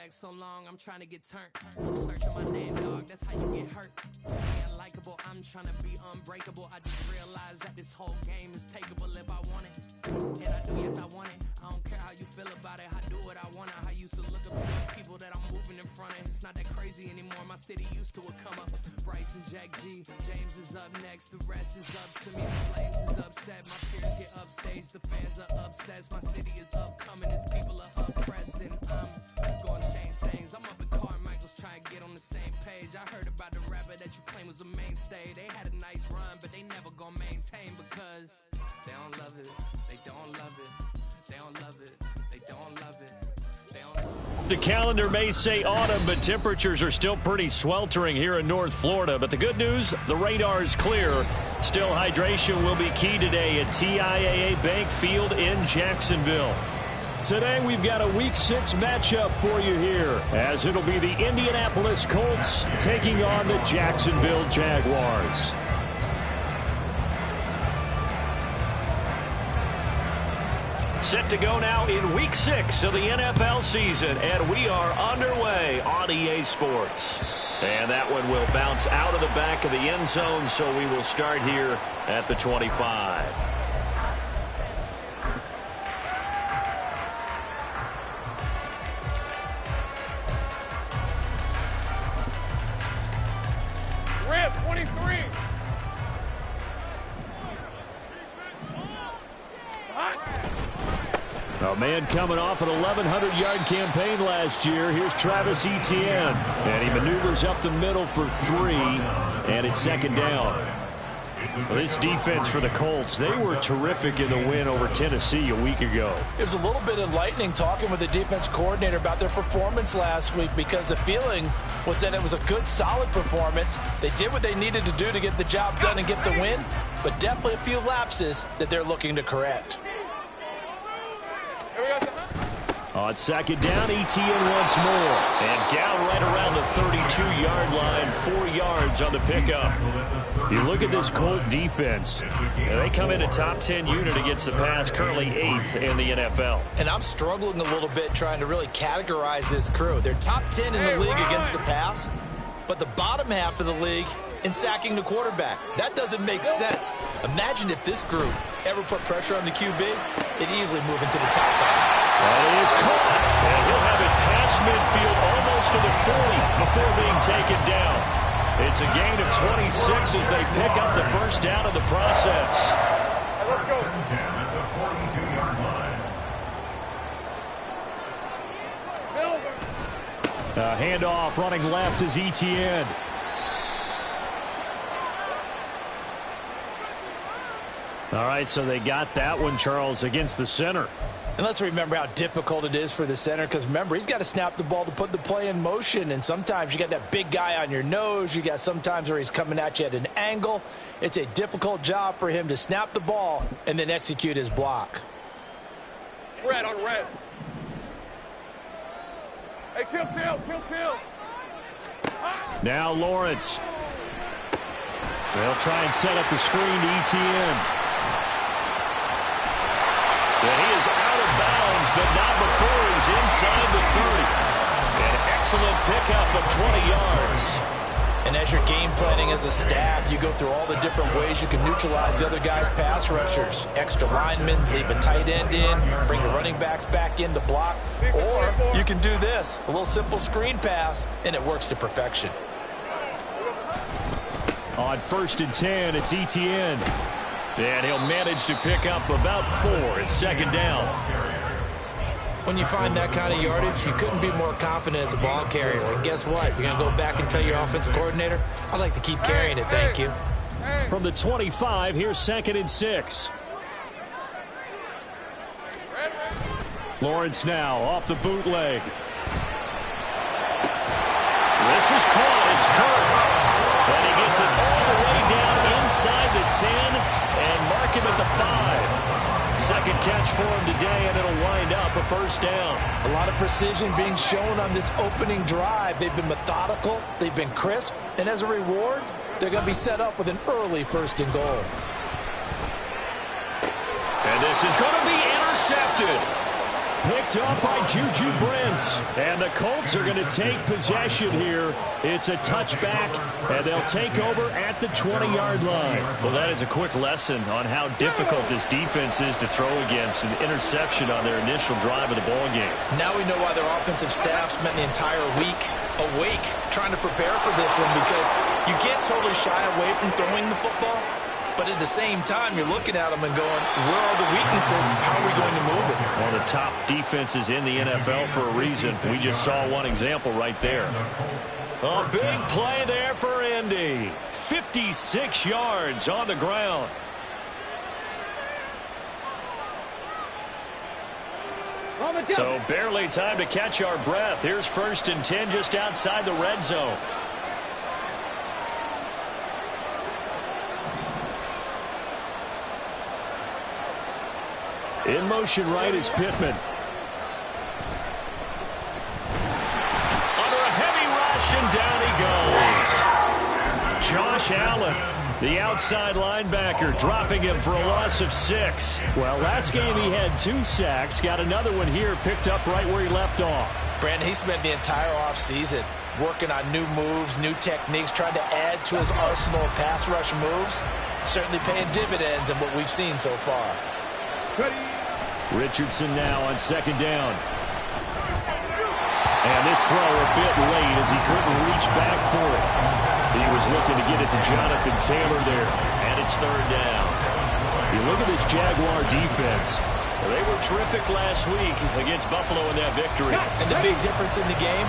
bag so long, I'm trying to get turned. Searching my name, dog, that's how you get hurt. Being likable, I'm trying to be unbreakable. I just realized that this whole game is takeable if I want it. And I do, yes, I want it. I don't care how you feel about it. I do what I want. I used to look up to the people that I'm moving in front of. It's not that crazy anymore. My city used to a come up. Bryce and Jack G. James is up next. The rest is up to me. These lames is upset. My peers get upstaged. The fans are obsessed. My city is upcoming. His people are oppressed. And I'm going to change things. I'm up at Carmichael's trying to get on the same page. I heard about the rapper that you claim was a mainstay. They had a nice run, but they never gonna maintain because they don't love it. They don't love it. They don't love it. They don't love it. They don't love it. The calendar may say autumn, but temperatures are still pretty sweltering here in North Florida. But the good news, the radar is clear. Still, hydration will be key today at TIAA Bank Field in Jacksonville. Today, we've got a Week 6 matchup for you here, as it'll be the Indianapolis Colts taking on the Jacksonville Jaguars. Set to go now in Week 6 of the NFL season, and we are underway on EA Sports. And that one will bounce out of the back of the end zone, so we will start here at the 25. Rip, 23. A man coming off an 1,100-yard campaign last year. Here's Travis Etienne. And he maneuvers up the middle for 3, and it's second down. Well, this defense for the Colts, they were terrific in the win over Tennessee a week ago. It was a little bit enlightening talking with the defense coordinator about their performance last week because the feeling was that it was a good, solid performance. They did what they needed to do to get the job done and get the win, but definitely a few lapses that they're looking to correct. On second down, Etienne once more. And down right around the 32-yard line, 4 yards on the pickup. You look at this Colt defense. They come in a top 10 unit against the pass, currently 8th in the NFL. And I'm struggling a little bit trying to really categorize this crew. They're top 10 in the league against the pass, but the bottom half of the league in sacking the quarterback. That doesn't make sense. Imagine if this group ever put pressure on the QB, they'd easily move into the top 5. That is caught, and he'll have it past midfield almost to the 40 before being taken down. It's a gain of 26 as they pick up the first down of the process. Let's go. At the 42-yard line. Handoff running left is Etienne. All right, so they got that one, Charles, against the center. And let's remember how difficult it is for the center because, remember, he's got to snap the ball to put the play in motion. And sometimes you got that big guy on your nose. You got sometimes where he's coming at you at an angle. It's a difficult job for him to snap the ball and then execute his block. Red on red. Hey, kill. Now Lawrence. They'll try and set up the screen to Etienne. And he is out of bounds, but not before he's inside the 30. An excellent pickup of 20 yards. And as you're game planning as a staff, you go through all the different ways you can neutralize the other guy's pass rushers. Extra linemen, leave a tight end in, bring the running backs back in to block. Or you can do this, a little simple screen pass, and it works to perfection. On 1st and 10, it's Etienne. And he'll manage to pick up about 4. It's second down. When you find that kind of yardage, you couldn't be more confident as a ball carrier. And guess what? If you're going to go back and tell your offensive coordinator, I'd like to keep carrying it, thank you. From the 25, here's 2nd and 6. Lawrence now off the bootleg. This is caught. It's Kirk. And he gets it all the way down inside the 10 and mark him at the 5. Second catch for him today, and it'll wind up a first down. A lot of precision being shown on this opening drive. They've been methodical, they've been crisp, and as a reward, they're going to be set up with an early 1st and goal. And this is going to be intercepted. picked up by Juju Brents. And the Colts are going to take possession here. It's a touchback, and they'll take over at the 20-yard line. Well, that is a quick lesson on how difficult this defense is to throw against. An interception on their initial drive of the ball game. Now we know why their offensive staff spent the entire week awake trying to prepare for this one, because you can't totally shy away from throwing the football. But at the same time, you're looking at them and going, where are the weaknesses? How are we going to move it? One of the top defenses in the NFL for a reason. We just saw one example right there. A big play there for Indy. 56 yards on the ground. So barely time to catch our breath. Here's 1st and 10 just outside the red zone. In motion right is Pittman. Under a heavy rush, and down he goes. Josh Allen, the outside linebacker, dropping him for a loss of 6. Well, last game he had 2 sacks. Got another one here, picked up right where he left off. Brandon, he spent the entire offseason working on new moves, new techniques, trying to add to his arsenal of pass rush moves. Certainly paying dividends in what we've seen so far. Richardson now on 2nd down. And this throw a bit late as he couldn't reach back for it. He was looking to get it to Jonathan Taylor there. And it's 3rd down. You look at this Jaguar defense. They were terrific last week against Buffalo in that victory. And the big difference in the game,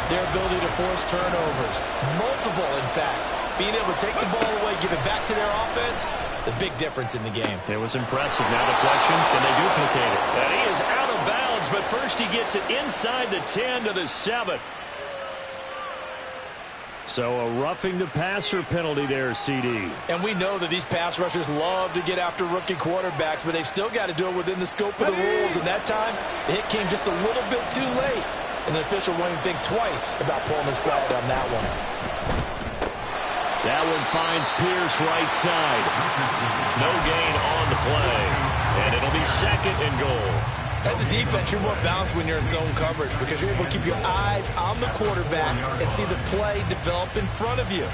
their ability to force turnovers. Multiple, in fact. Being able to take the ball away, give it back to their offense, the big difference in the game. It was impressive. Now the question, can they duplicate it? And he is out of bounds, but first he gets it inside the 10 to the 7. So a roughing the passer penalty there, CD. And we know that these pass rushers love to get after rookie quarterbacks, but they've still got to do it within the scope of the rules. And that time, the hit came just a little bit too late. And the official won't even think twice about pulling his flag on that one. That one finds Pierce right side. No gain on the play. And it'll be 2nd and goal. As a defense, you're more balanced when you're in zone coverage because you're able to keep your eyes on the quarterback and see the play develop in front of you.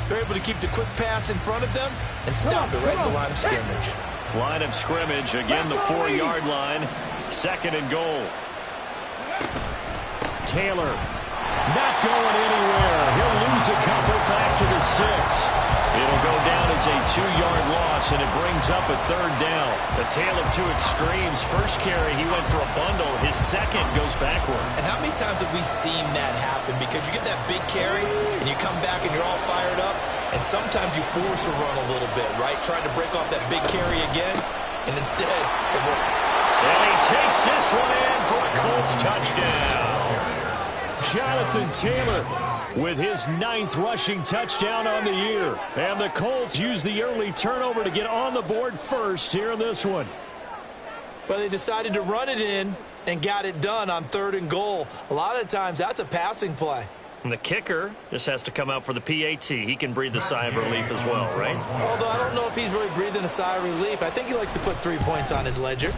They're able to keep the quick pass in front of them and stop it right at the line of scrimmage. Line of scrimmage, again the 4-yard line. 2nd and goal. Taylor not going anywhere. He'll lose a couple back to the 6. It'll go down as a 2-yard loss, and it brings up a 3rd down. The tale of 2 extremes. First carry, he went for a bundle. His second goes backward. And how many times have we seen that happen? Because you get that big carry, and you come back and you're all fired up, and sometimes you force a run a little bit, right? Trying to break off that big carry again, and instead it won't. And he takes this one in for a Colts touchdown. Jonathan Taylor with his 9th rushing touchdown on the year. And the Colts use the early turnover to get on the board first here in this one. Well, they decided to run it in and got it done on 3rd and goal. A lot of times that's a passing play. And the kicker just has to come out for the PAT. He can breathe a sigh of relief as well, right? Although I don't know if he's really breathing a sigh of relief. I think he likes to put 3 points on his ledger.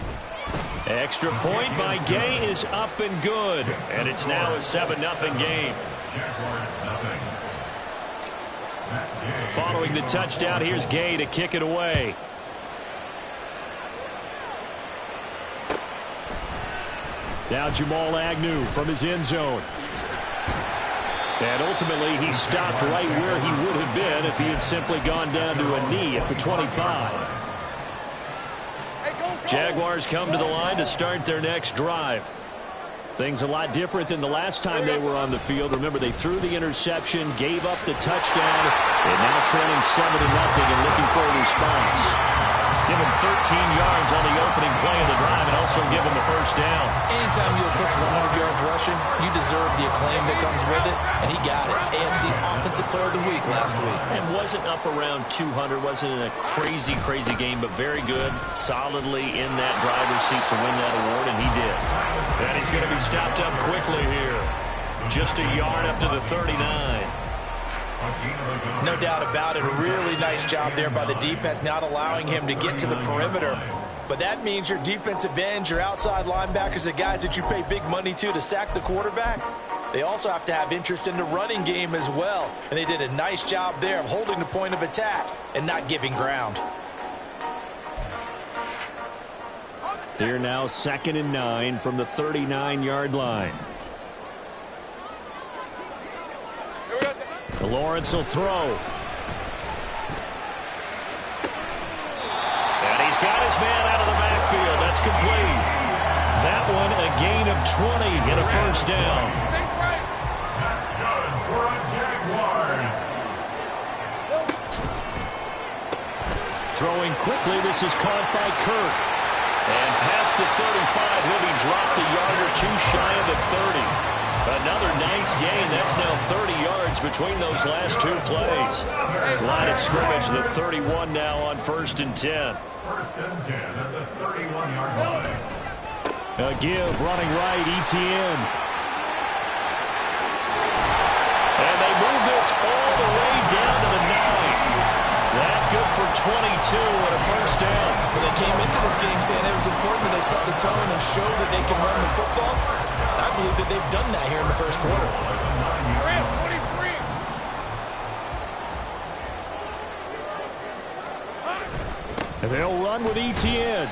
Extra point by Gay is up and good. And it's now a 7-0 game. Following the touchdown, here's Gay to kick it away. Now Jamal Agnew from his end zone. And ultimately, he stopped right where he would have been if he had simply gone down to a knee at the 25. Jaguars come to the line to start their next drive. Things a lot different than the last time they were on the field. Remember, they threw the interception, gave up the touchdown, and now trailing 7-0 and looking for a response. Give him 13 yards on the opening play of the drive and also give him the 1st down. Anytime you eclipse 100 yards rushing, you deserve the acclaim that comes with it, and he got it. AFC Offensive Player of the Week last week. And wasn't up around 200, wasn't in a crazy, crazy game, but very good, solidly in that driver's seat to win that award, and he did. And he's going to be stopped up quickly here. Just a yard up to the 39. No doubt about it. A really nice job there by the defense, not allowing him to get to the perimeter. But that means your defensive ends, your outside linebackers, the guys that you pay big money to sack the quarterback, they also have to have interest in the running game as well. And they did a nice job there of holding the point of attack and not giving ground. Here now, 2nd and 9 from the 39-yard line. Lawrence will throw. And he's got his man out of the backfield. That's complete. That one a gain of 20 and a first down. That's good for a Jaguars. Throwing quickly, this is caught by Kirk. And past the 35, he'll be dropped a yard or two shy of the 30. Another nice gain. That's now 30 yards between those last two plays. Line of scrimmage, the 31 now on 1st and 10. 1st and 10 at the 31-yard line. A give, running right, Etienne. And they move this all the way down to the 9. That good for 22 and a first down. Well, they came into this game saying it was important that they set the tone and show that they can run the football. I believe that they've done that here in the first quarter. And they'll run with Etienne.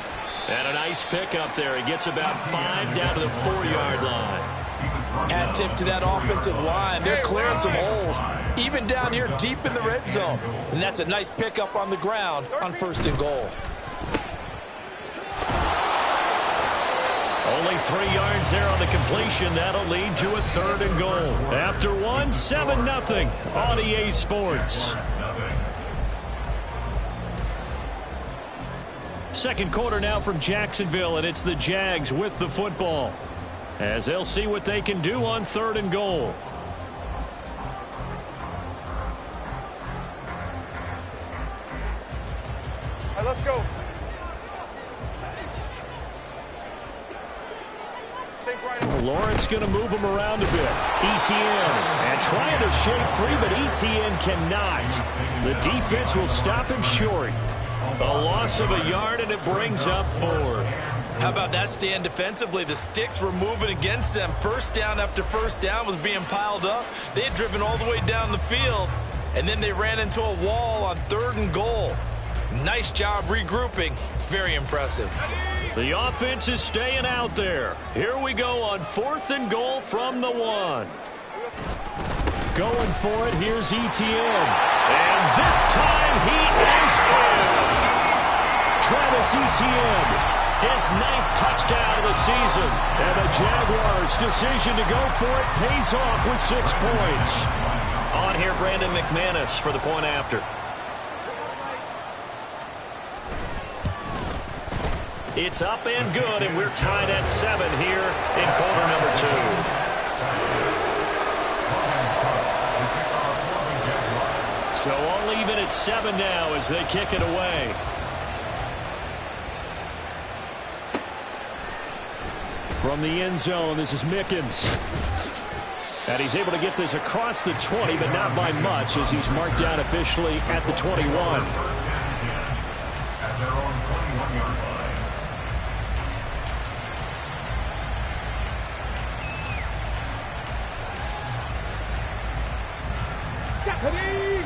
And a nice pickup there. He gets about 5 down to the 4-yard line. Hat tip to that offensive line. They're clearing some holes, even down here deep in the red zone. And that's a nice pickup on the ground on 1st and goal. Only 3 yards there on the completion. That'll lead to a 3rd and goal. After one, 7-0 on EA Sports. Second quarter now from Jacksonville, and it's the Jags with the football, as they'll see what they can do on 3rd and goal. All right, let's go. Lawrence going to move him around a bit. Etienne, and trying to shake free, but Etienne cannot. The defense will stop him short. A loss of a yard, and it brings up 4. How about that stand defensively? The sticks were moving against them. First down after first down was being piled up. They had driven all the way down the field, and then they ran into a wall on 3rd and goal. Nice job regrouping. Very impressive. The offense is staying out there. Here we go on 4th and goal from the 1. Going for it, here's Etienne. And this time he is in. Travis Etienne, his 9th touchdown of the season. And the Jaguars' decision to go for it pays off with 6 points. On here, Brandon McManus for the point after. It's up and good, and we're tied at 7 here in quarter number 2. So all even at 7 now as they kick it away. From the end zone, this is Mickens. And he's able to get this across the 20, but not by much, as he's marked down officially at the 21.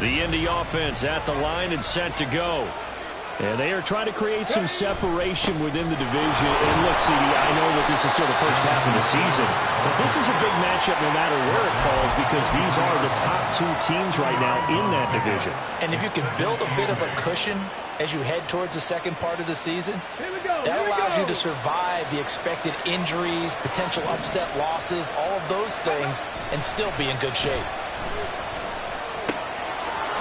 The Indy offense at the line and set to go. And they are trying to create some separation within the division. And look, CD, I know that this is still the first half of the season, but this is a big matchup no matter where it falls, because these are the top 2 teams right now in that division. And if you can build a bit of a cushion as you head towards the second part of the season, that allows you to survive the expected injuries, potential upset losses, all of those things, and still be in good shape.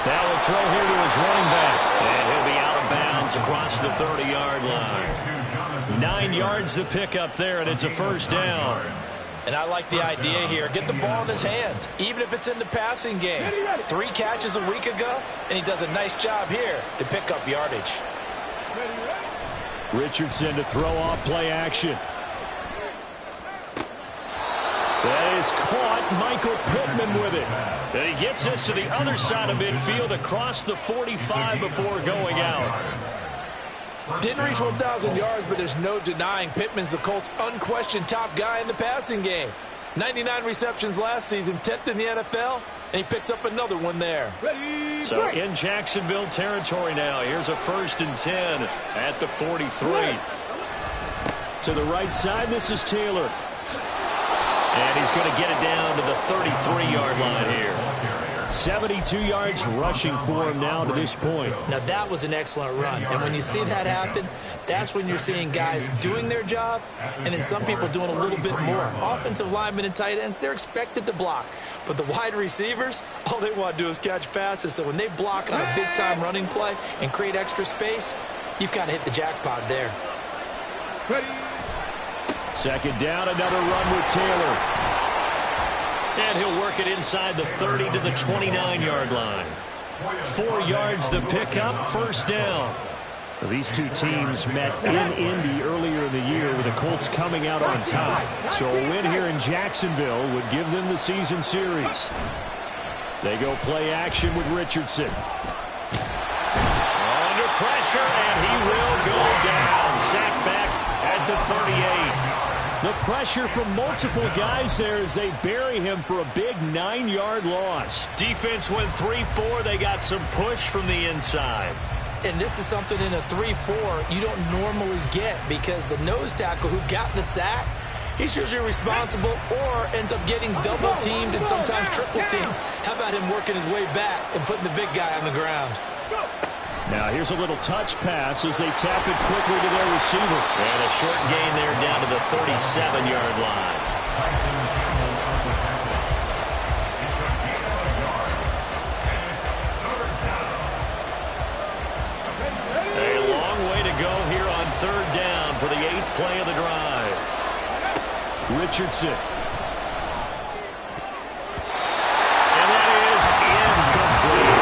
That will throw here to his running back, and he'll be out of bounds across the 30-yard line. 9 yards to pick up there, and it's a first down. And I like the idea here. Get the ball in his hands, even if it's in the passing game. 3 catches a week ago, and he does a nice job here to pick up yardage. Richardson to throw off play action. That is caught. Michael Pittman with it. And he gets this to the other side of midfield across the 45 before going out. Didn't reach 1,000 yards, but there's no denying Pittman's the Colts' unquestioned top guy in the passing game. 99 receptions last season, 10th in the NFL, and he picks up another one there. So in Jacksonville territory now. Here's a 1st and 10 at the 43. To the right side, this is Taylor. And he's going to get it down to the 33-yard line here. 72 yards rushing for him now to this point. Now, that was an excellent run. And when you see that happen, that's when you're seeing guys doing their job and then some people doing a little bit more. Offensive linemen and tight ends, they're expected to block. But the wide receivers, all they want to do is catch passes. So when they block on a big-time running play and create extra space, you've kind of hit the jackpot there. Second down, another run with Taylor. And he'll work it inside the 30 to the 29-yard line. 4 yards the pickup, first down. These two teams met in Indy earlier in the year with the Colts coming out on top. So a win here in Jacksonville would give them the season series. They go play action with Richardson. Under pressure, and he will go down. Sacked back at the 38. The pressure from multiple guys there as they bury him for a big 9-yard loss. Defense went 3-4. They got some push from the inside. And this is something in a 3-4 you don't normally get because the nose tackle who got the sack, he's usually responsible or ends up getting double-teamed and sometimes triple-teamed. How about him working his way back and putting the big guy on the ground? Now here's a little touch pass as they tap it quickly to their receiver. And a short gain there down to the 37-yard line. A long way to go here on 3rd down for the 8th play of the drive. Richardson. And that is incomplete.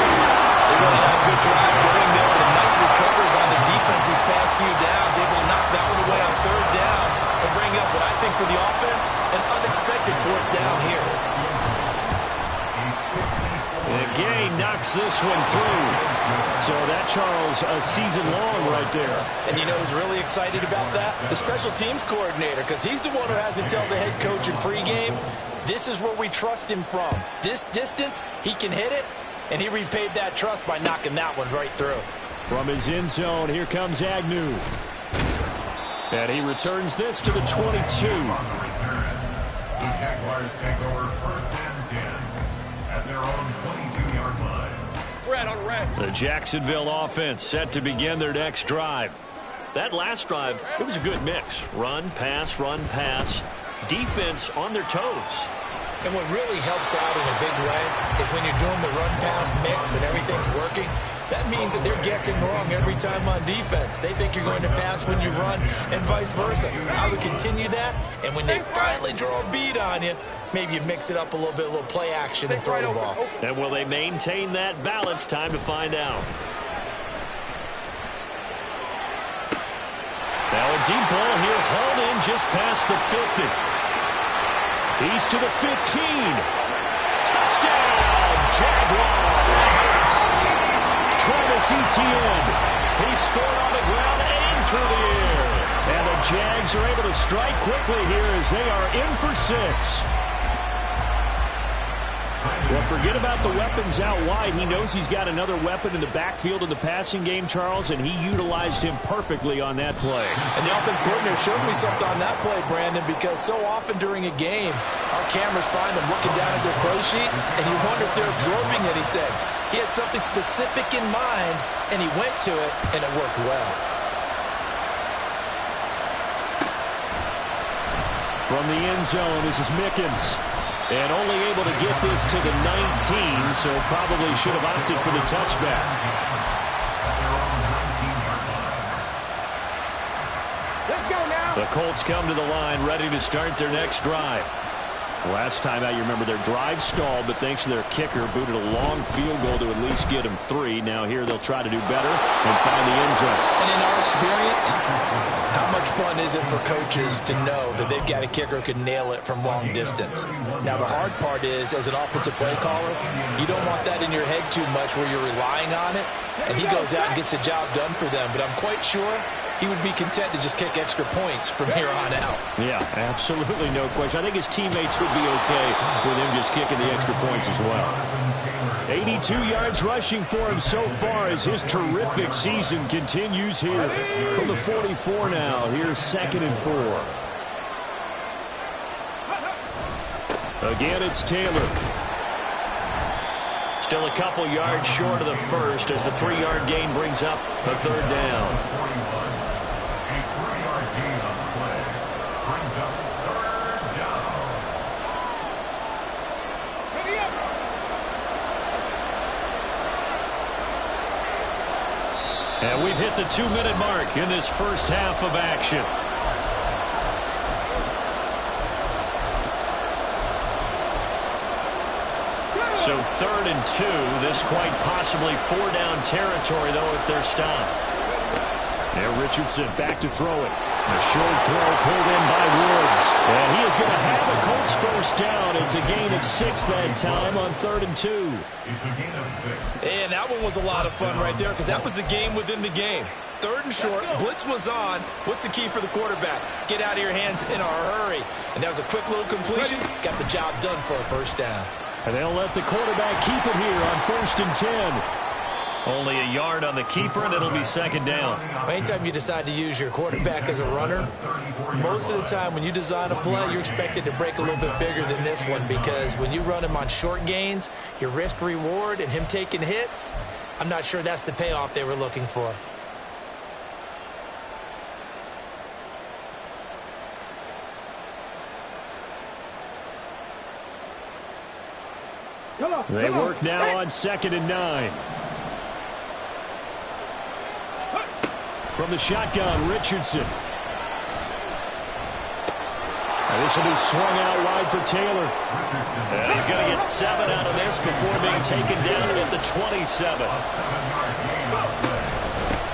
They really had a good drive going there, but a nice recovery by the defense these past few downs, able to knock that one away on 3rd down and bring up what I think for the offense, an unexpected 4th down here. And Gay knocks this one through. So that, Charles, a season long right there. And you know who's really excited about that? The special teams coordinator, because he's the one who has to tell the head coach in pregame, this is where we trust him from. This distance, he can hit it, and he repaid that trust by knocking that one right through. From his end zone, here comes Agnew. And he returns this to the 22. The Jaguars take over 1st and 10 at their own 22-yard line. Red on red. The Jacksonville offense set to begin their next drive. That last drive, it was a good mix. Run, pass, defense on their toes. And what really helps out in a big way is when you're doing the run-pass mix and everything's working, that means that they're guessing wrong every time on defense. They think you're going to pass when you run and vice versa. I would continue that, and when they finally draw a beat on you, maybe you mix it up a little bit, a little play action and throw the ball. And will they maintain that balance? Time to find out. Now a deep ball here, hauled in just past the 50. He's to the 15. Touchdown, Jaguars. Travis Etienne. He scored on the ground and through the air. And the Jags are able to strike quickly here as they are in for 6. Well, forget about the weapons out wide. He knows he's got another weapon in the backfield in the passing game, Charles, and he utilized him perfectly on that play. And the offense coordinator showed me something on that play, Brandon, because so often during a game, our cameras find them looking down at their play sheets, and you wonder if they're absorbing anything. He had something specific in mind, and he went to it, and it worked well. From the end zone, this is Mickens. And only able to get this to the 19, so probably should have opted for the touchback. Let's go now. The Colts come to the line ready to start their next drive. Last time out, you remember their drive stalled, but thanks to their kicker, booted a long field goal to at least get them 3. Now here they'll try to do better and find the end zone. And in our experience, how much fun is it for coaches to know that they've got a kicker who can nail it from long distance? Now, the hard part is, as an offensive play caller, you don't want that in your head too much where you're relying on it, and he goes out and gets the job done for them. But I'm quite sure he would be content to just kick extra points from here on out. Yeah, absolutely no question. I think his teammates would be okay with him just kicking the extra points as well. 82 yards rushing for him so far as his terrific season continues here. From the 44 now, here's 2nd and 4. Again, it's Taylor. Still a couple yards short of the first as the 3-yard gain brings up a 3rd down. And we've hit the 2-minute mark in this first half of action. So 3rd and 2. This quite possibly 4-down territory, though, if they're stopped. Now Richardson back to throw it. A short throw pulled in by Woods. And he is going to have a Colts first down. It's a gain of 6 that time on 3rd and 2. And that one was a lot of fun right there because that was the game within the game. 3rd and short, blitz was on. What's the key for the quarterback? Get out of your hands in a hurry. And that was a quick little completion. Got the job done for a first down. And they'll let the quarterback keep it here on 1st and 10. Only a yard on the keeper, and it'll be 2nd down. Anytime you decide to use your quarterback as a runner, most of the time when you design a play, you're expected to break a little bit bigger than this one because when you run him on short gains, your risk-reward and him taking hits, I'm not sure that's the payoff they were looking for. They work now on 2nd and 9. From the shotgun, Richardson. And this will be swung out wide for Taylor. And he's going to get 7 out of this before being taken down at the 27.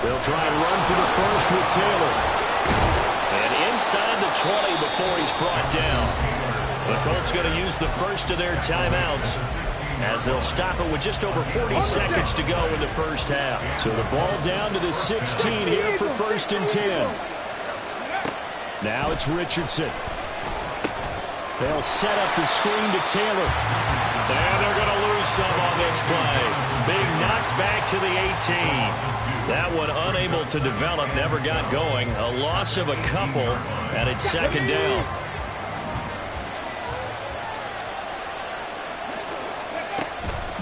They'll try and run for the first with Taylor. And inside the 20 before he's brought down. The Colts going to use the first of their timeouts as they'll stop it with just over 40 seconds to go in the first half. So the ball down to the 16 here for 1st and 10. Now it's Richardson. They'll set up the screen to Taylor. And they're going to lose some on this play. Being knocked back to the 18. That one unable to develop, never got going. A loss of a couple, and it's 2nd down.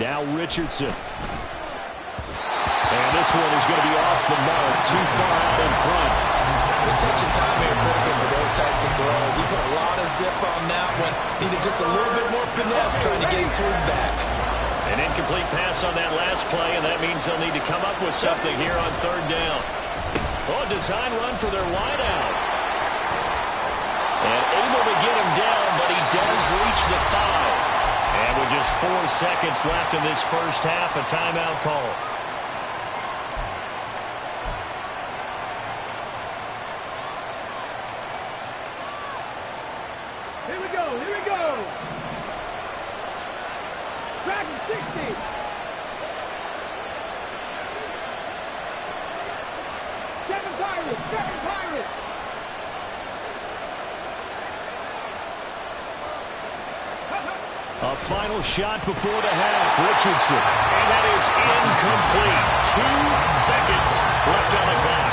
Now Richardson. And this one is going to be off the mark, too far out in front. The touch and time here critical for those types of throws. He put a lot of zip on that one. Needed just a little bit more finesse trying to get it to his back. An incomplete pass on that last play, and that means they'll need to come up with something here on 3rd down. Oh, design run for their wideout. And able to get him down, but he does reach the 5. And with just 4 seconds left in this first half, a timeout call. Here we go, here we go. Dragon 60. Seven Pirates. A final shot before the half. Richardson. And that is incomplete. 2 seconds left on the clock.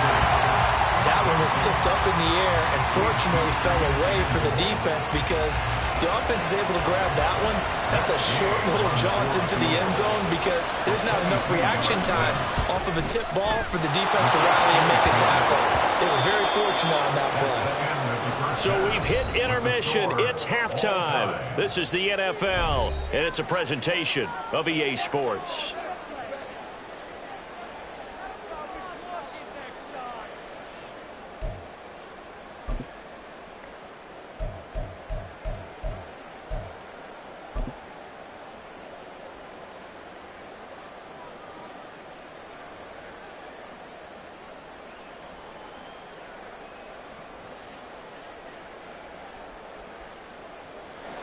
That one was tipped up in the air and fortunately fell away for the defense because if the offense is able to grab that one, that's a short little jaunt into the end zone because there's not enough reaction time off of a tip ball for the defense to rally and make a tackle. They were very fortunate on that play. So we've hit intermission. It's halftime. This is the NFL, and it's a presentation of EA Sports.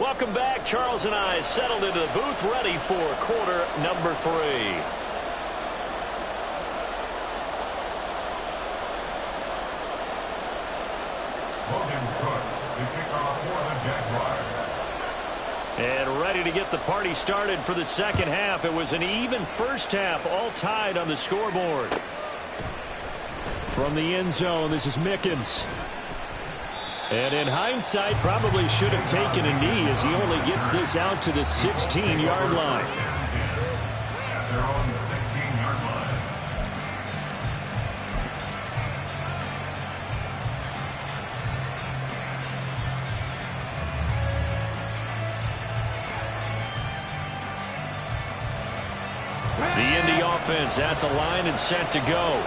Welcome back. Charles and I settled into the booth ready for quarter number 3. And ready to get the party started for the second half. It was an even first half, all tied on the scoreboard. From the end zone, this is Mickens. And in hindsight, probably should have taken a knee as he only gets this out to the 16-yard line. At their own 16-yard line. The Indy offense at the line and set to go.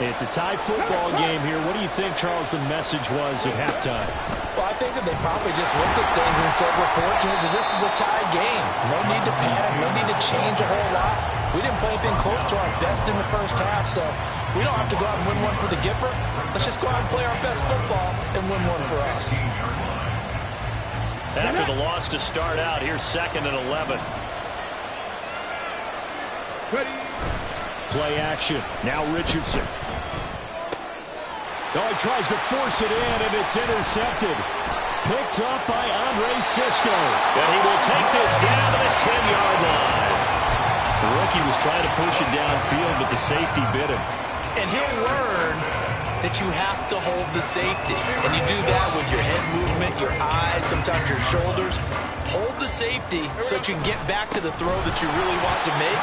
It's a tie football game here. What do you think, Charles, the message was at halftime? Well, I think that they probably just looked at things and said, we're fortunate that this is a tie game. No need to panic. No need to change a whole lot. We didn't play anything close to our best in the first half, so we don't have to go out and win one for the Gipper. Let's just go out and play our best football and win one for us. After the loss to start out, here's 2nd and 11. Play action. Now Richardson. Oh, he tries to force it in, and it's intercepted. Picked up by Andre Sisco. And he will take this down to the 10-yard line. The rookie was trying to push it downfield, but the safety bit him. And he'll learn that you have to hold the safety. And you do that with your head movement, your eyes, sometimes your shoulders. Hold the safety so that you can get back to the throw that you really want to make.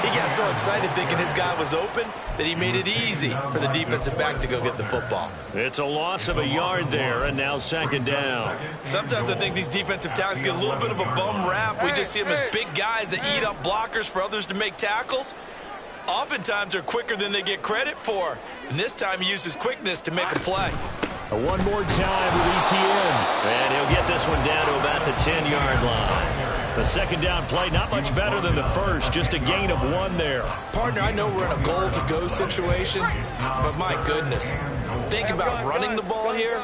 He got so excited thinking his guy was open that he made it easy for the defensive back to go get the football. It's a loss of a yard there, and now 2nd down. Sometimes I think these defensive tackles get a little bit of a bum rap. We just see them as big guys that eat up blockers for others to make tackles. Oftentimes they're quicker than they get credit for. And this time he used his quickness to make a play. One more time with ETN. And he'll get this one down to about the 10-yard line. The 2nd down play, not much better than the first, just a gain of 1 there. Partner, I know we're in a goal-to-go situation, but my goodness, think about running the ball here.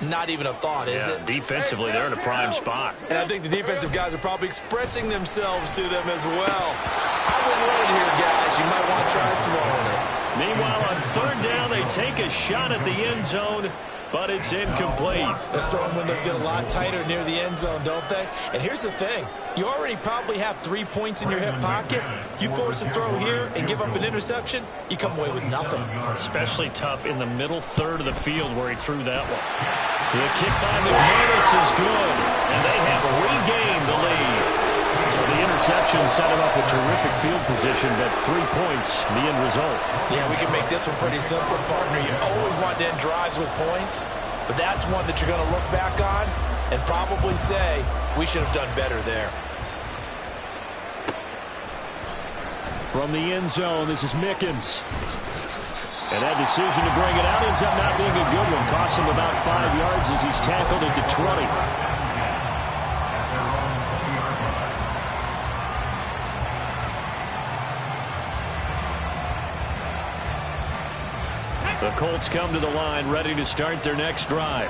Not even a thought, is it? Defensively, they're in a prime spot. And I think the defensive guys are probably expressing themselves to them as well. I wouldn't run it here, guys. You might want to try throwing it. Meanwhile, on 3rd down, they take a shot at the end zone, but it's incomplete. Those throwing windows get a lot tighter near the end zone, don't they? And here's the thing. You already probably have 3 points in your hip pocket. You force a throw here and give up an interception, you come away with nothing. Especially tough in the middle third of the field where he threw that one. The kick by McManus is good, and they have regained the lead. So the interception set him up with terrific field position, but 3 points, the end result. Yeah, we can make this one pretty simple, partner. You always want to end drives with points, but that's one that you're going to look back on and probably say, we should have done better there. From the end zone, this is Mickens. And that decision to bring it out ends up not being a good one. Costs him about 5 yards as he's tackled at the 20. The Colts come to the line, ready to start their next drive.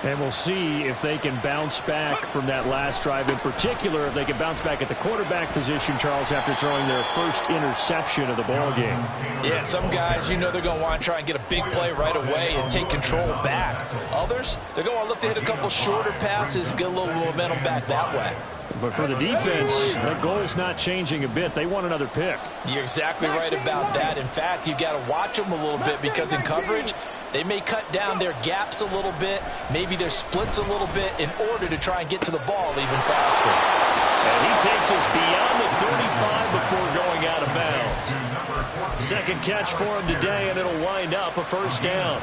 And we'll see if they can bounce back from that last drive. In particular, if they can bounce back at the quarterback position, Charles, after throwing their first interception of the ball game. Yeah, some guys, you know they're going to want to try and get a big play right away and take control back. Others, they're going to look to hit a couple shorter passes, get a little momentum back that way. But for the defense, the goal's not changing a bit. They want another pick. You're exactly right about that. In fact, you got to watch them a little bit because in coverage, they may cut down their gaps a little bit, maybe their splits a little bit in order to try and get to the ball even faster. And he takes us beyond the 35 before going out of bounds. Second catch for him today, and it'll wind up a first down.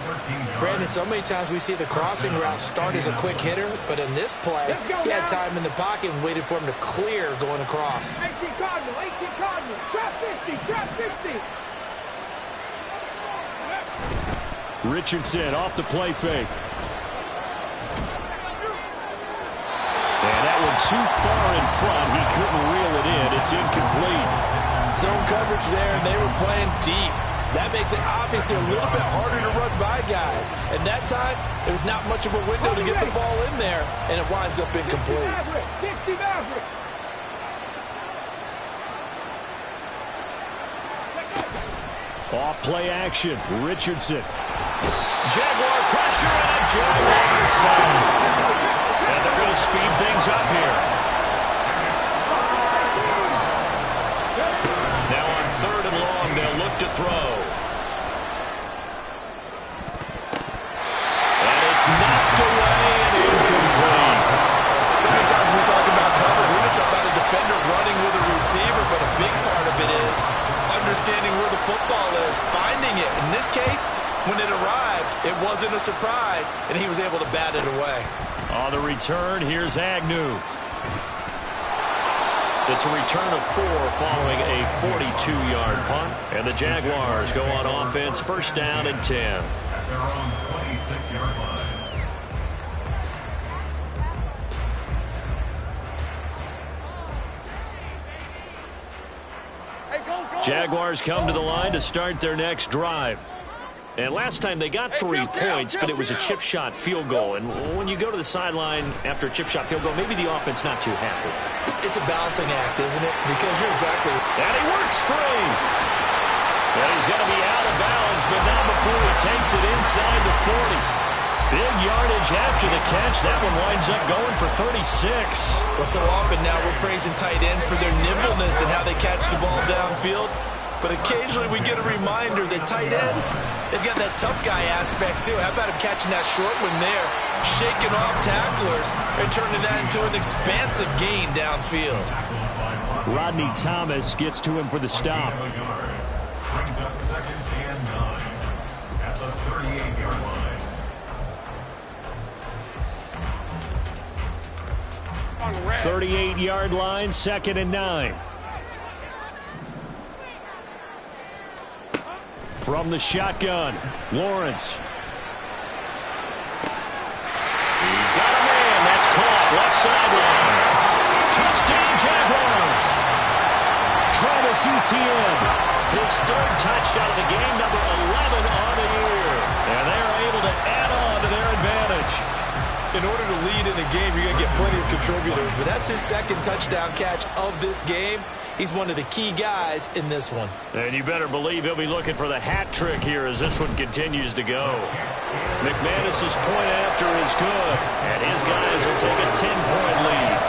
Brandon, so many times we see the crossing route start as a quick hitter, but in this play, he had time in the pocket and waited for him to clear going across. 18 Cardinal, trap 50. Richardson off the play fake. And that one too far in front. He couldn't reel it in. It's incomplete. Zone coverage there, and they were playing deep. That makes it obviously a little bit harder to run by guys. And that time, there's not much of a window to get the ball in there, and it winds up incomplete. 60 Maverick. Off play action. Richardson. Jaguar pressure and a Jaguar sack. And they're going to speed things up here. Now on 3rd and long, they'll look to throw. And it's knocked away and incomplete. So many times when we talk about coverage, we just talk about a defender running with a receiver, but a big part of it is understanding where the football is, finding it. In this case, when it arrived, it wasn't a surprise, and he was able to bat it away. On the return, here's Agnew. It's a return of 4 following a 42-yard punt. And the Jaguars go on offense, 1st down and 10. At their own 26-yard line. Jaguars come to the line to start their next drive. And last time they got 3 points, but it was a chip shot field goal. And when you go to the sideline after a chip shot field goal, maybe the offense not too happy. It's a balancing act, isn't it? Because you're exactly right. And he works free. And he's going to be out of bounds, but not before he takes it inside the 40. Big yardage after the catch. That one winds up going for 36. Well, so often now we're praising tight ends for their nimbleness and how they catch the ball downfield. But occasionally we get a reminder that tight ends, they've got that tough guy aspect too. How about him catching that short one there, shaking off tacklers, and turning that into an expansive gain downfield. Rodney Thomas gets to him for the stop. Brings up 2nd and 9 at the 38-yard line. 38-yard line, 2nd and 9. From the shotgun, Lawrence. He's got a man. That's caught. Left sideline. Touchdown, Jaguars. Travis Etienne. His 3rd touchdown of the game, number 11 on the year. And they're able to add on to their advantage. In order to lead in a game, you're going to get plenty of contributors, but that's his 2nd touchdown catch of this game. He's one of the key guys in this one. And you better believe he'll be looking for the hat trick here as this one continues to go. McManus's point after is good, and his guys will take a 10-point lead.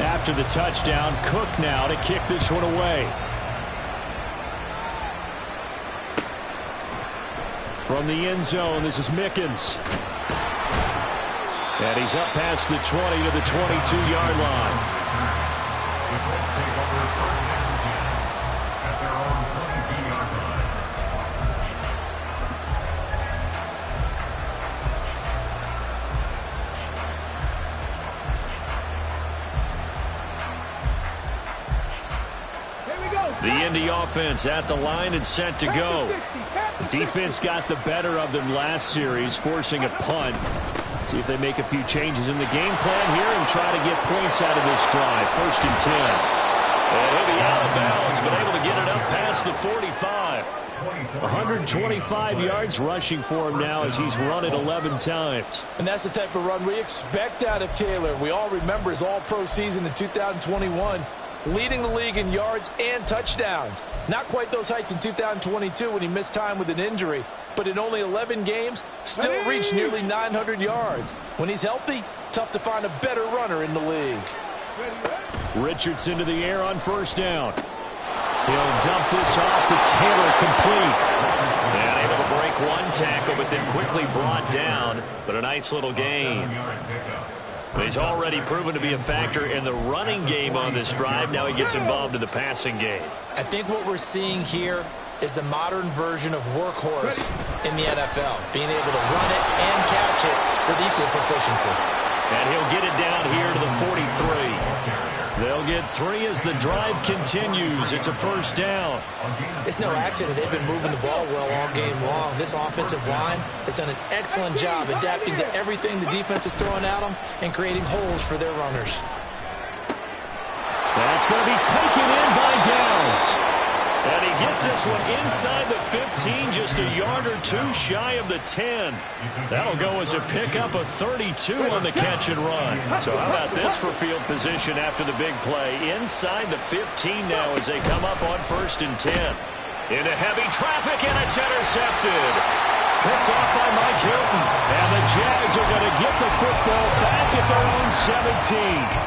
After the touchdown, Cook now to kick this one away. From the end zone, this is Mickens. And he's up past the 20 to the 22-yard line. The Colts take over 1st and 10 at their own 22-yard line. The Indy offense at the line and set to go. Defense got the better of them last series, forcing a punt. See if they make a few changes in the game plan here and try to get points out of this drive. 1st and 10. And he'll be out of bounds, but able to get it up past the 45. 125 yards rushing for him now as he's run it 11 times. And that's the type of run we expect out of Taylor. We all remember his all-pro season in 2021. Leading the league in yards and touchdowns. Not quite those heights in 2022 when he missed time with an injury, but in only 11 games, still reached nearly 900 yards. When he's healthy, tough to find a better runner in the league. Richardson to the air on 1st down. He'll dump this off to Taylor, complete. And able to break one tackle, but then quickly brought down. But a nice little gain. He's already proven to be a factor in the running game on this drive. Now he gets involved in the passing game. I think what we're seeing here is the modern version of workhorse in the NFL, being able to run it and catch it with equal proficiency. And he'll get it down here to the 43. They'll get at 3 as the drive continues. It's a first down. It's no accident they've been moving the ball well all game long. This offensive line has done an excellent job adapting to everything the defense is throwing at them and creating holes for their runners. That's going to be taken in by Downs. And he gets this one inside the 15, just a yard or two shy of the 10. That'll go as a pickup of 32 on the catch and run. So how about this for field position after the big play? Inside the 15 now as they come up on 1st and 10. Into heavy traffic, and it's intercepted. Picked off by Mike Hilton. And the Jags are going to get the football back at their own 17.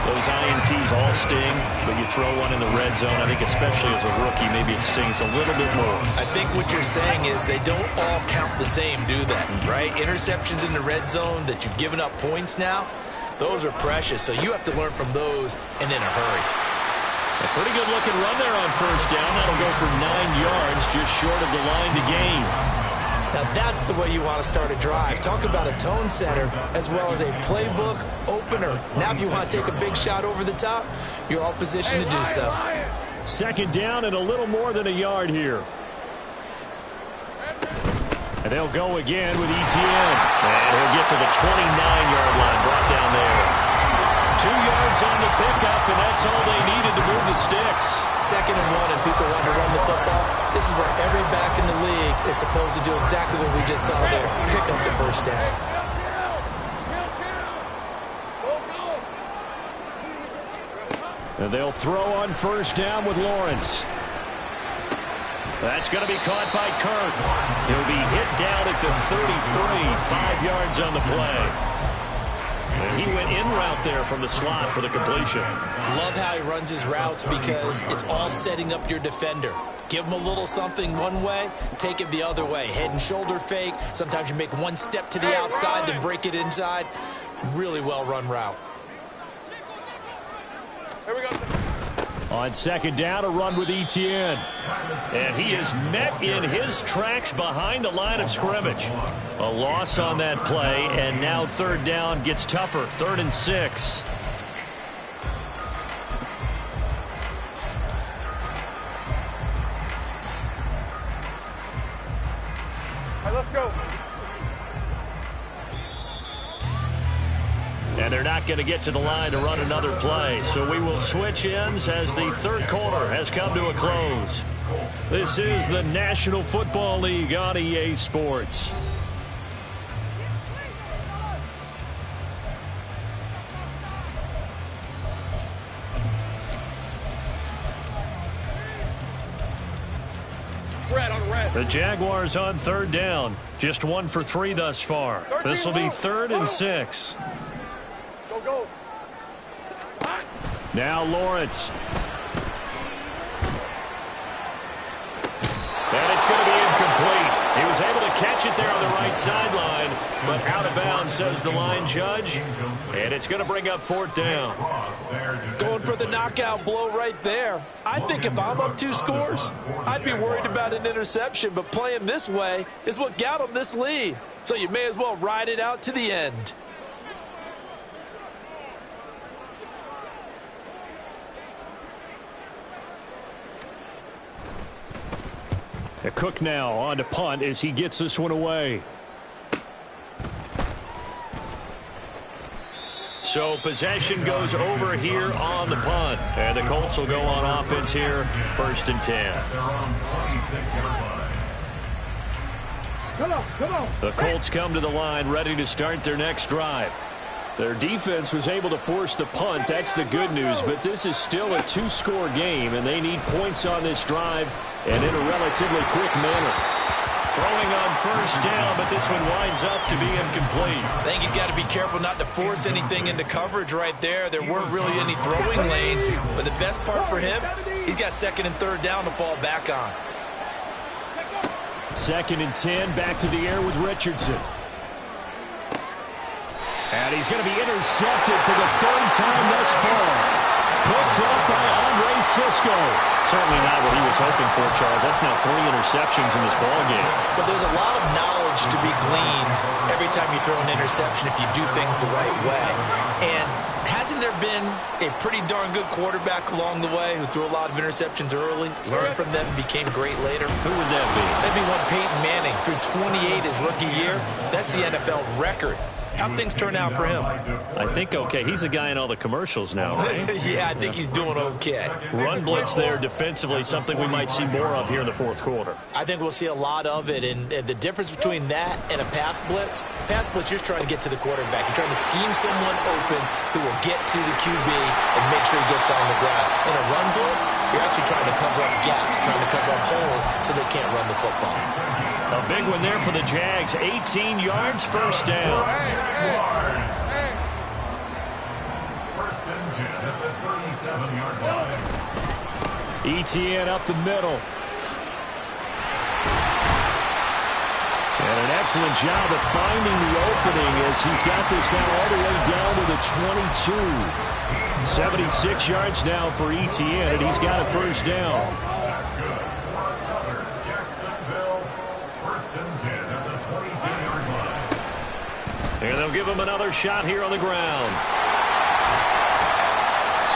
Those INTs all sting, but you throw one in the red zone, I think especially as a rookie, maybe it stings a little bit more. I think what you're saying is they don't all count the same, do they? Right? Interceptions in the red zone that you've given up points now, those are precious. So you have to learn from those and in a hurry. A pretty good looking run there on 1st down. That'll go for 9 yards, just short of the line to gain. Now that's the way you want to start a drive. Talk about a tone setter as well as a playbook opener. Now if you want to take a big shot over the top, you're all positioned to do so. 2nd down and a little more than a yard here. And they'll go again with Etienne. And he'll get to the 29-yard line, brought down there. 2 yards on the pickup, and that's all they needed to move the sticks. 2nd and 1, and people want to run the football. This is where every back in the league is supposed to do exactly what we just saw there. Pick up the 1st down. And they'll throw on 1st down with Lawrence. That's going to be caught by Kirk. He'll be hit down at the 33, 5 yards on the play. And he went in route there from the slot for the completion. Love how he runs his routes because it's all setting up your defender. Give him a little something one way, take it the other way. Head and shoulder fake. Sometimes you make one step to the outside, then break it inside. Really well-run route. Here we go. On 2nd down, a run with Etienne. And he is met in his tracks behind the line of scrimmage. A loss on that play, and now 3rd down gets tougher. 3rd and 6. All right, let's go. And they're not going to get to the line to run another play. So we will switch ends as the 3rd quarter has come to a close. This is the National Football League on EA Sports. The Jaguars on 3rd down. Just 1 for 3 thus far. This will be 3rd and 6. Go. Now Lawrence. And it's going to be incomplete. He was able to catch it there on the right sideline, but out of bounds, says the line judge. And it's going to bring up 4th down. Going for the knockout blow right there. I think if I'm up 2 scores, I'd be worried about an interception, but playing this way is what got him this lead. So you may as well ride it out to the end. Cook now on to punt as he gets this one away. So possession goes over here on the punt. And the Colts will go on offense here, 1st and 10. Come on. The Colts come to the line ready to start their next drive. Their defense was able to force the punt. That's the good news, but this is still a 2-score game, and they need points on this drive and in a relatively quick manner. Throwing on 1st down, but this one winds up to be incomplete. I think he's got to be careful not to force anything into coverage right there. There weren't really any throwing lanes, but the best part for him, he's got 2nd and 3rd down to fall back on. 2nd and 10, back to the air with Richardson. And he's going to be intercepted for the 3rd time thus far. Picked up by Andre Sisco. Certainly not what he was hoping for, Charles. That's now 3 interceptions in this ballgame. But there's a lot of knowledge to be gleaned every time you throw an interception if you do things the right way. And hasn't hasn't there been a pretty darn good quarterback along the way who threw a lot of interceptions early, learned from them, became great later? Who would that be? That'd be one Peyton Manning. Threw 28 his rookie year. That's the NFL record. How'd things turn out for him? I think okay. He's a guy in all the commercials now, right? Yeah, I think he's doing okay. Run blitz there defensively, something we might see more of here in the fourth quarter. I think we'll see a lot of it, and the difference between that and a pass blitz, you're just trying to get to the quarterback. You're trying to scheme someone open who will get to the QB and make sure he gets on the ground. In a run blitz, you're actually trying to cover up gaps, trying to cover up holes so they can't run the football. A big one there for the Jags. 18 yards, first down. First and 10 at the 37-yard line. ETN up the middle. And an excellent job of finding the opening as he's got this now all the way down to the 22. 76 yards now for ETN, and he's got a first down. That's good. Another Jacksonville. First and 10 at the 22-yard line. And they'll give him another shot here on the ground.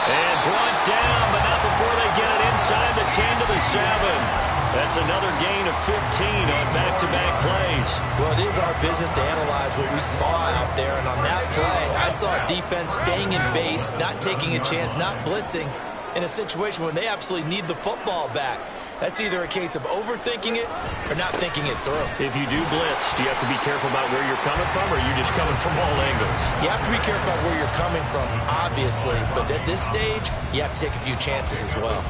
And brought down, but not before they get it inside the 10 to the 7. That's another gain of 15 on back-to-back plays. Well, it is our business to analyze what we saw out there, and on that play, I saw defense staying in base, not taking a chance, not blitzing, in a situation when they absolutely need the football back. That's either a case of overthinking it or not thinking it through. If you do blitz, do you have to be careful about where you're coming from, or are you just coming from all angles? You have to be careful about where you're coming from, obviously, but at this stage, you have to take a few chances as well.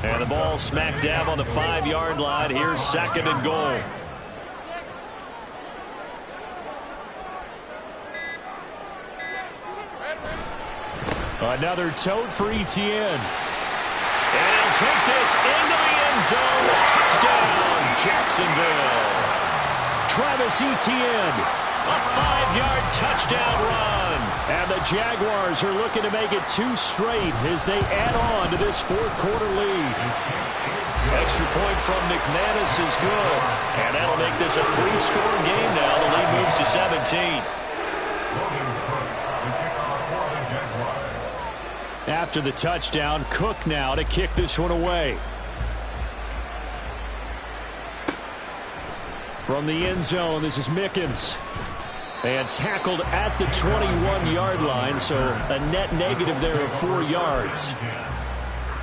And the ball smack dab on the 5-yard line. Here's second and goal. Another tote for ETN. And he'll take this into the end zone. Touchdown, Jacksonville. Travis Etienne, a 5-yard touchdown run. And the Jaguars are looking to make it 2 straight as they add on to this fourth-quarter lead. Extra point from McManus is good. And that'll make this a 3-score game now. The lead moves to 17. After the touchdown, Cook now to kick this one away. From the end zone, this is Mickens. And tackled at the 21-yard line, so a net negative there of 4 yards.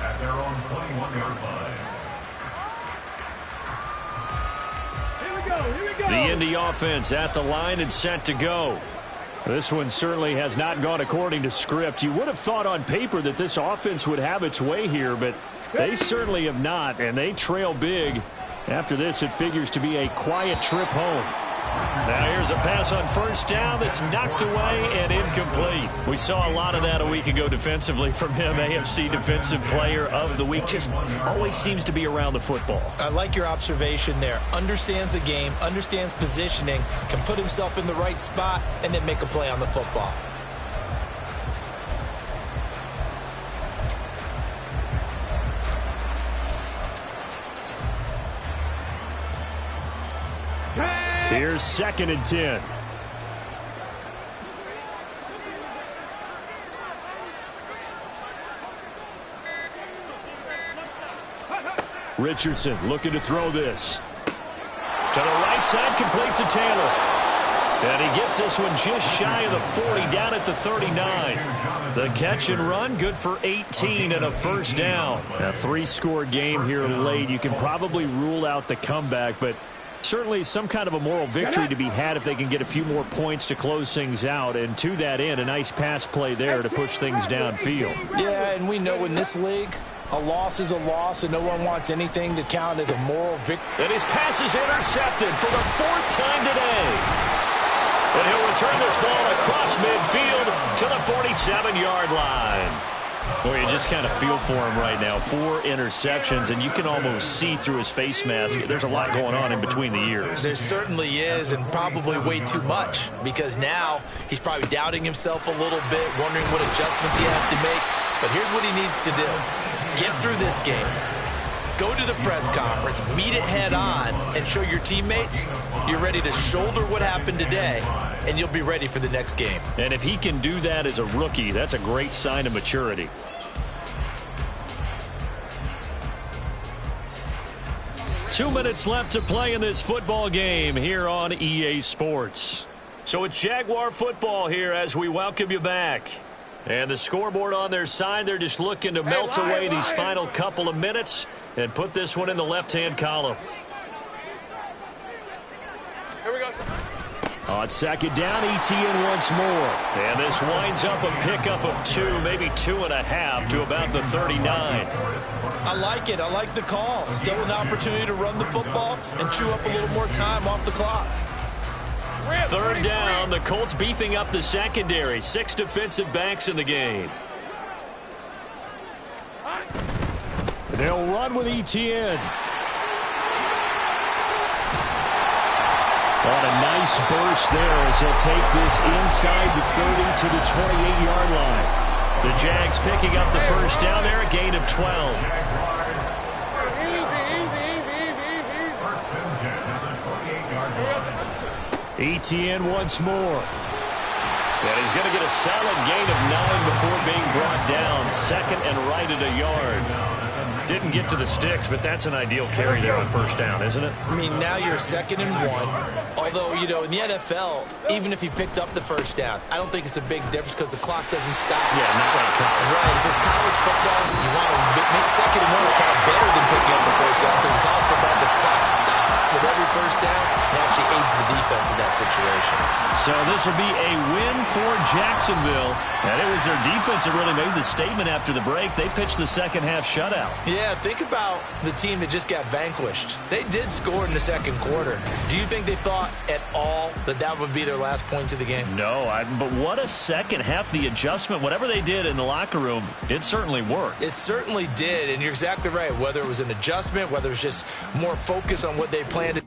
At their own 21-yard line. Here we go. The Indy offense at the line and set to go. This one certainly has not gone according to script. You would have thought on paper that this offense would have its way here, but they certainly have not, and they trail big. After this, it figures to be a quiet trip home. Now here's a pass on first down that's knocked away and incomplete. We saw a lot of that a week ago defensively from him. AFC Defensive Player of the Week. Just always seems to be around the football. I like your observation there. Understands the game, understands positioning, can put himself in the right spot, and then make a play on the football. Here's second and 10. Richardson looking to throw this. To the right side, complete to Taylor. And he gets this one just shy of the 40, down at the 39. The catch and run, good for 18 and a first down. A 3-score game here late. You can probably rule out the comeback, but certainly some kind of a moral victory to be had if they can get a few more points to close things out. And to that end, a nice pass play there to push things downfield. Yeah, and we know in this league, a loss is a loss, and no one wants anything to count as a moral victory. And his pass is intercepted for the 4th time today. And he'll return this ball across midfield to the 47-yard line. Boy, you just kind of feel for him right now. 4 interceptions, and you can almost see through his face mask. There's a lot going on in between the ears. There certainly is, and probably way too much, because now he's probably doubting himself a little bit, wondering what adjustments he has to make. But here's what he needs to do. Get through this game. Go to the press conference, meet it head on, and show your teammates you're ready to shoulder what happened today and you'll be ready for the next game. And if he can do that as a rookie, that's a great sign of maturity. Two minutes left to play in this football game here on EA Sports. So it's Jaguar football here as we welcome you back. And the scoreboard on their side, they're just looking to melt away these final couple of minutes and put this one in the left-hand column. Here we go. On second down, ETN once more. And this winds up a pickup of 2, maybe 2.5 to about the 39. I like it. I like the call. Still an opportunity to run the football and chew up a little more time off the clock. Third down, the Colts beefing up the secondary. 6 defensive backs in the game. They'll run with ETN. On a nice burst there as he'll take this inside the 30 to the 28-yard line. The Jags picking up the first down there, a gain of 12. ETN once more. And he's going to get a solid gain of 9 before being brought down. Second and right at a yard. Didn't get to the sticks, but that's an ideal carry there on first down, isn't it? I mean, now you're 2nd and 1. Although, you know, in the NFL, even if he picked up the first down, I don't think it's a big difference because the clock doesn't stop. Yeah, not like college. Right. If it's college football, you want to make 2nd and 1 is probably better than picking up the first down because in college football, the clock stops with every first down. It actually aids the defense in that situation. So this will be a win for Jacksonville. And it was their defense that really made the statement after the break. They pitched the second half shutout. Yeah, think about the team that just got vanquished. They did score in the second quarter. Do you think they thought at all that that would be their last points of the game? No, but what a second half. The adjustment, whatever they did in the locker room, it certainly worked. It certainly did, and you're exactly right. Whether it was an adjustment, whether it was just more focus on what they planned to